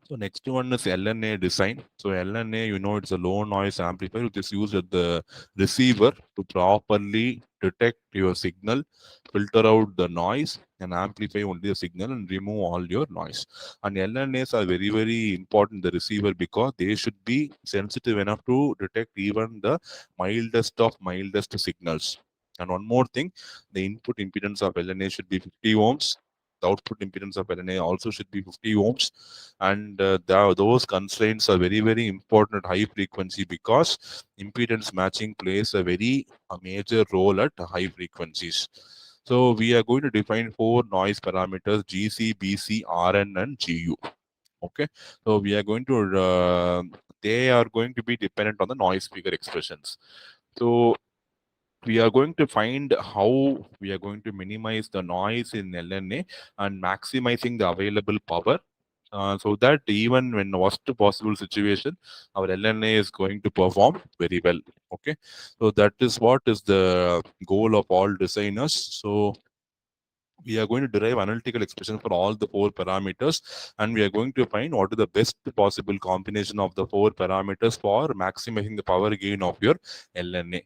So next one is LNA design. So LNA, it's a low noise amplifier which is used at the receiver to properly detect your signal, filter out the noise, and amplify only the signal and remove all your noise. And LNAs are very, very important in the receiver because they should be sensitive enough to detect even the mildest signals. And one more thing, the input impedance of LNA should be 50 ohms. The output impedance of LNA also should be 50 ohms, and those constraints are very, very important at high frequency because impedance matching plays a major role at high frequencies. So we are going to define four noise parameters: GC, BC, RN, and GU. Okay, so we are going to they are going to be dependent on the noise figure expressions. So we are going to find how we are going to minimize the noise in LNA and maximizing the available power, so that even when worst possible situation, our LNA is going to perform very well. Okay, so that is what is the goal of all designers. So we are going to derive analytical expression for all the four parameters, and we are going to find what is the best possible combination of the four parameters for maximizing the power gain of your LNA.